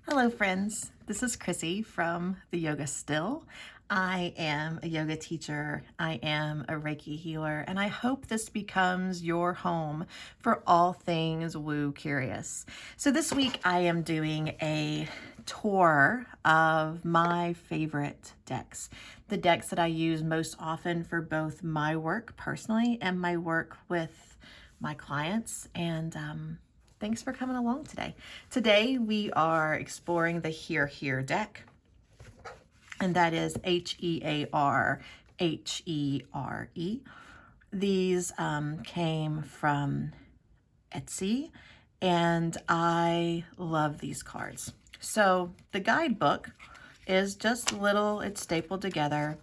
Hello friends, this is Chrissy from the Yoga Still. I am a yoga teacher, I am a Reiki healer, and I hope this becomes your home for all things woo curious. So this week I am doing a tour of my favorite decks, the decks that I use most often for both my work personally and my work with my clients. And thanks for coming along today. Today we are exploring the Here Here deck, and that is Hearhere. These came from Etsy, and I love these cards. So the guidebook is just little, it's stapled together.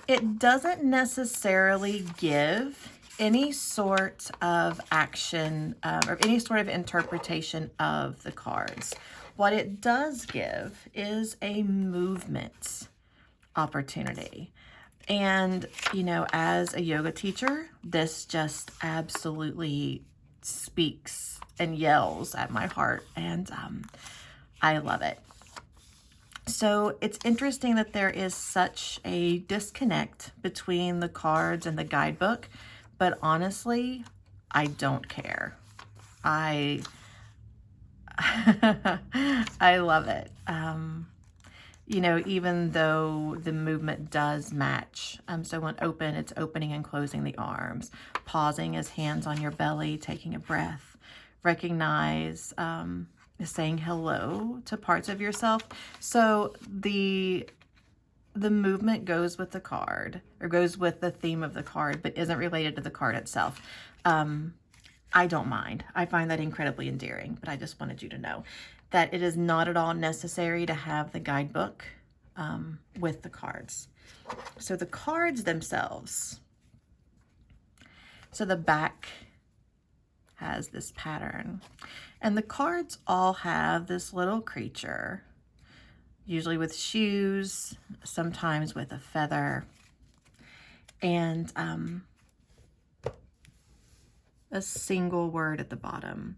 It doesn't necessarily give any sort of action or any sort of interpretation of the cards. What it does give is a movement opportunity. And, you know, as a yoga teacher, this just absolutely speaks and yells at my heart, and I love it. So it's interesting that there is such a disconnect between the cards and the guidebook, but honestly, I don't care. I I love it. You know, even though the movement does match. So when open, it's opening and closing the arms. Pausing is hands on your belly, taking a breath. Recognize saying hello to parts of yourself. So the movement goes with the card, or goes with the theme of the card, but isn't related to the card itself. I don't mind. I find that incredibly endearing, but I just wanted you to know that it is not at all necessary to have the guidebook with the cards. So the cards themselves, so the back has this pattern, and the cards all have this little creature, usually with shoes, sometimes with a feather, and a single word at the bottom.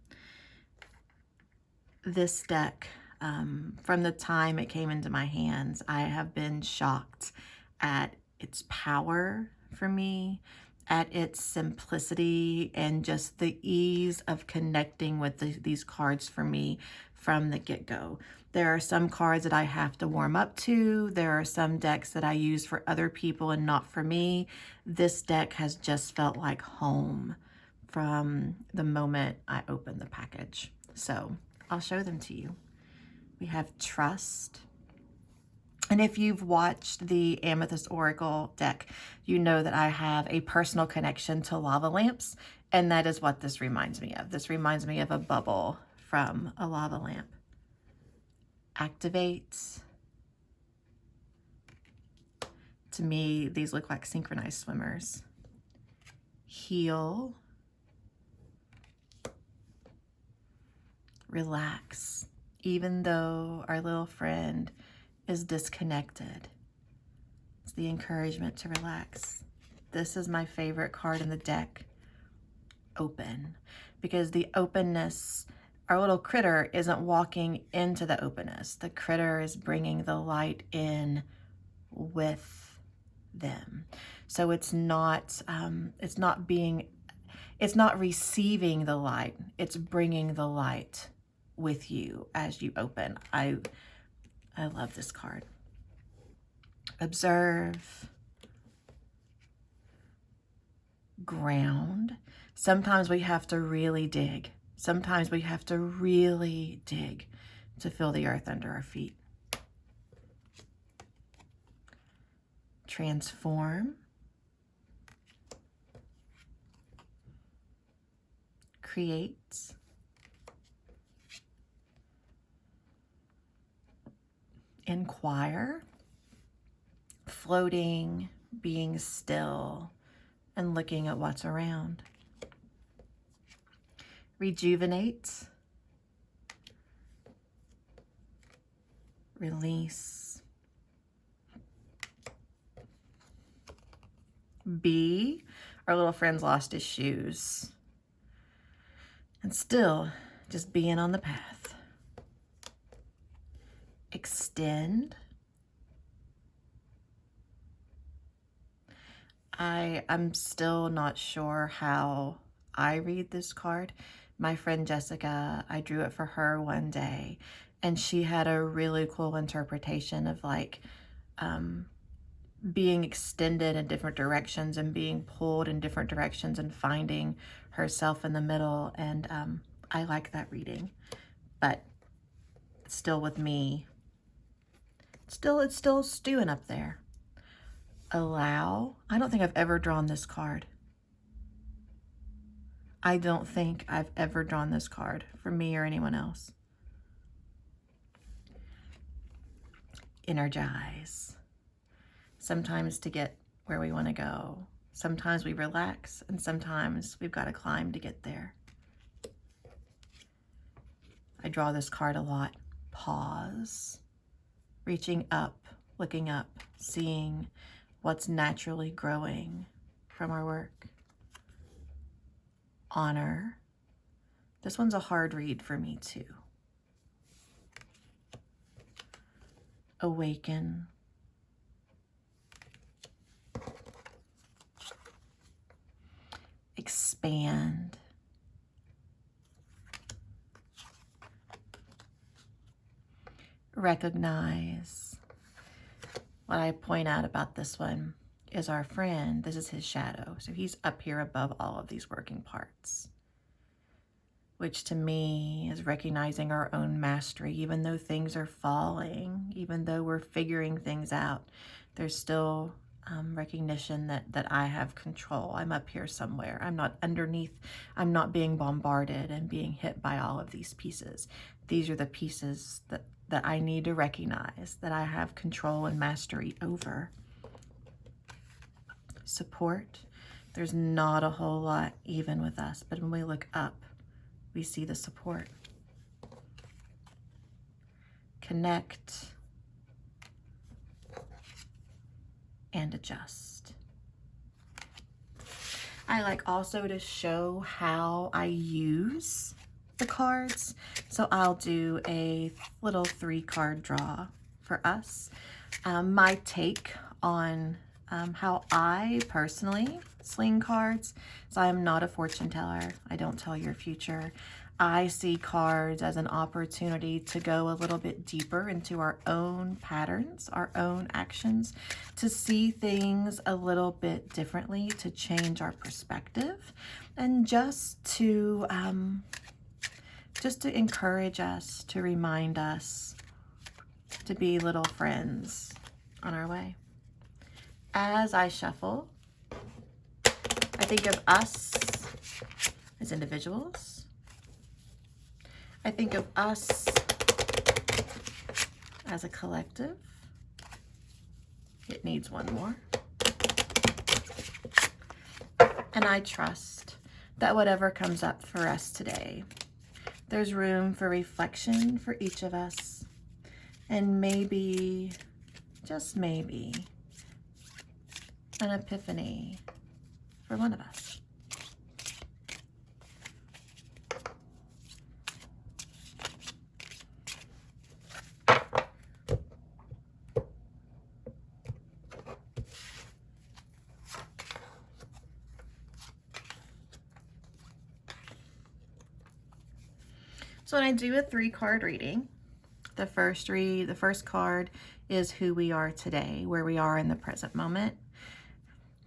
This deck, from the time it came into my hands, I have been shocked at its power for me, at its simplicity, and just the ease of connecting with these cards for me from the get-go. There are some cards that I have to warm up to. There are some decks that I use for other people and not for me. This deck has just felt like home from the moment I opened the package. So I'll show them to you. We have Trust. And if you've watched the Amethyst Oracle deck, you know that I have a personal connection to lava lamps, and that is what this reminds me of. This reminds me of a bubble from a lava lamp. Activate. To me, these look like synchronized swimmers. Heal. Relax. Even though our little friend is disconnected, it's the encouragement to relax. This is my favorite card in the deck, Open, because the openness, our little critter isn't walking into the openness. The critter is bringing the light in with them. So it's not receiving the light. It's bringing the light with you as you open. I love this card. Observe. Ground. Sometimes we have to really dig. Sometimes we have to really dig to feel the earth under our feet. Transform. Create. Inquire. Floating, being still, and looking at what's around. Rejuvenate. Release. Be. Our little friend's lost his shoes, and still just being on the path. extend. I'm still not sure how I read this card. My friend Jessica, I drew it for her one day, and she had a really cool interpretation of like being extended in different directions and being pulled in different directions and finding herself in the middle. And I like that reading, but still with me, it's still stewing up there. Allow. I don't think I've ever drawn this card. I don't think I've ever drawn this card for me or anyone else. Energize. Sometimes to get where we want to go. Sometimes we relax, and sometimes we've got to climb to get there. I draw this card a lot. Pause. Reaching up, looking up, seeing what's naturally growing from our work. Honor. This one's a hard read for me too. Awaken. Expand. Recognize. What I point out about this one is our friend, this is his shadow. So he's up here above all of these working parts, which to me is recognizing our own mastery. Even though things are falling, even though we're figuring things out, there's still recognition that I have control. I'm up here somewhere. I'm not underneath. I'm not being bombarded and being hit by all of these pieces. These are the pieces that I need to recognize, that I have control and mastery over. Support. There's not a whole lot even with us, but when we look up, we see the support. Connect and adjust. I like also to show how I use the cards. So I'll do a little 3-card draw for us. My take on how I personally sling cards. So I'm not a fortune teller. I don't tell your future. I see cards as an opportunity to go a little bit deeper into our own patterns, our own actions, to see things a little bit differently, to change our perspective, and just to encourage us, to remind us to be little friends on our way. As I shuffle, I think of us as individuals. I think of us as a collective. It needs one more. And I trust that whatever comes up for us today, there's room for reflection for each of us, and maybe, just maybe, an epiphany for one of us. So when I do a 3-card reading, the first card is who we are today, where we are in the present moment.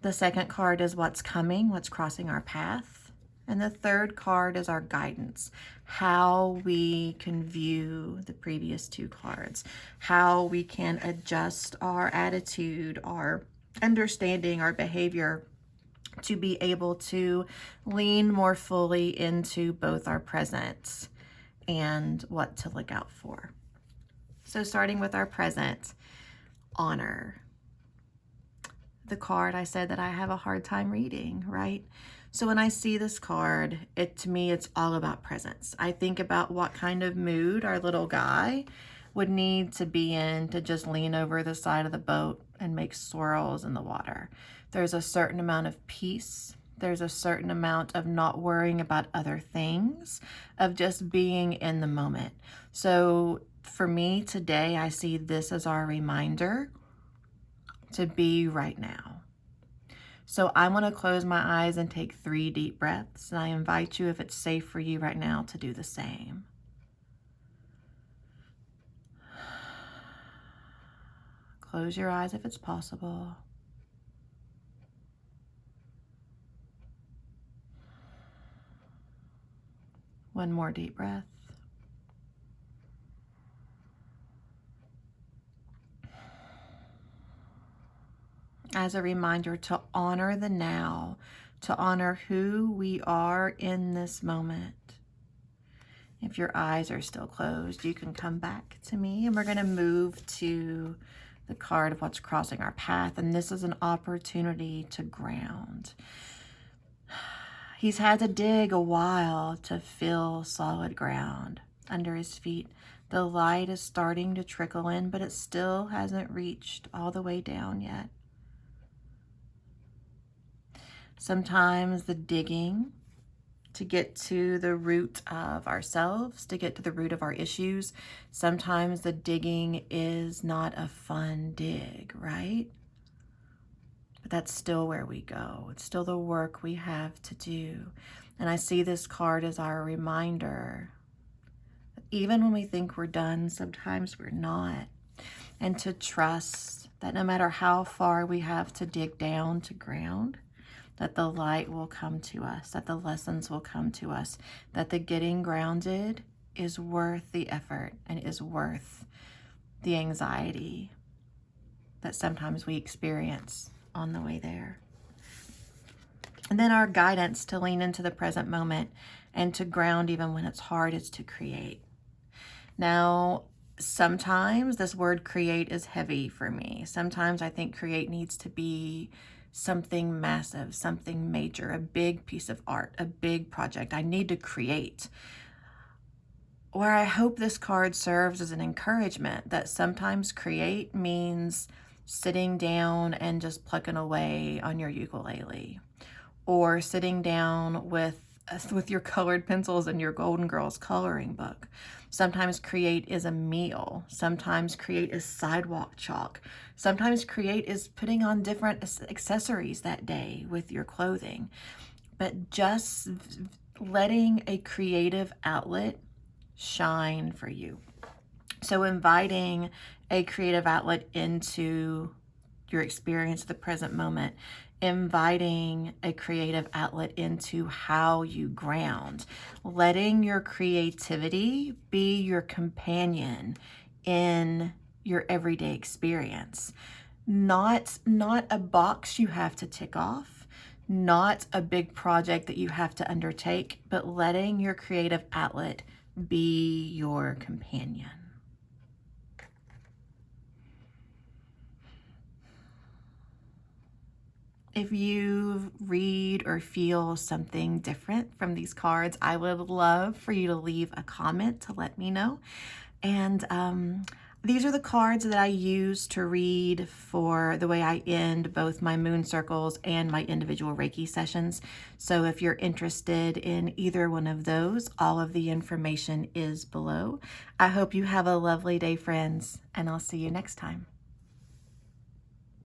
The second card is what's coming, what's crossing our path. And the third card is our guidance, how we can view the previous 2 cards, how we can adjust our attitude, our understanding, our behavior to be able to lean more fully into both our present and what to look out for. So starting with our present, honor. The card I said that I have a hard time reading, right? So when I see this card, to me, it's all about presence. I think about what kind of mood our little guy would need to be in to just lean over the side of the boat and make swirls in the water. There's a certain amount of peace. There's a certain amount of not worrying about other things, of just being in the moment. So for me today, I see this as our reminder to be right now. So I'm going to close my eyes and take 3 deep breaths. And I invite you, if it's safe for you right now, to do the same. Close your eyes if it's possible. One more deep breath. As a reminder to honor the now, to honor who we are in this moment. If your eyes are still closed, you can come back to me, and we're going to move to the card of what's crossing our path. And this is an opportunity to ground. He's had to dig a while to feel solid ground under his feet. The light is starting to trickle in, but it still hasn't reached all the way down yet. Sometimes the digging to get to the root of ourselves, to get to the root of our issues, sometimes the digging is not a fun dig, right? But that's still where we go. It's still the work we have to do. And I see this card as our reminder that even when we think we're done, sometimes we're not. And to trust that no matter how far we have to dig down to ground, that the light will come to us, that the lessons will come to us, that the getting grounded is worth the effort and is worth the anxiety that sometimes we experience on the way there. And then our guidance to lean into the present moment and to ground even when it's hard is to create. Now, sometimes this word create is heavy for me. Sometimes I think create needs to be something massive, something major, a big piece of art, a big project. I need to create. Where I hope this card serves as an encouragement that sometimes create means sitting down and just plucking away on your ukulele, or sitting down with your colored pencils and your Golden Girls coloring book. Sometimes create is a meal. Sometimes create is sidewalk chalk. Sometimes create is putting on different accessories that day with your clothing. But just letting a creative outlet shine for you. So inviting a creative outlet into your experience of the present moment, inviting a creative outlet into how you ground, letting your creativity be your companion in your everyday experience. Not a box you have to tick off, not a big project that you have to undertake, but letting your creative outlet be your companion. If you read or feel something different from these cards, I would love for you to leave a comment to let me know. And these are the cards that I use to read for the way I end both my moon circles and my individual Reiki sessions. So if you're interested in either one of those, all of the information is below. I hope you have a lovely day, friends, and I'll see you next time.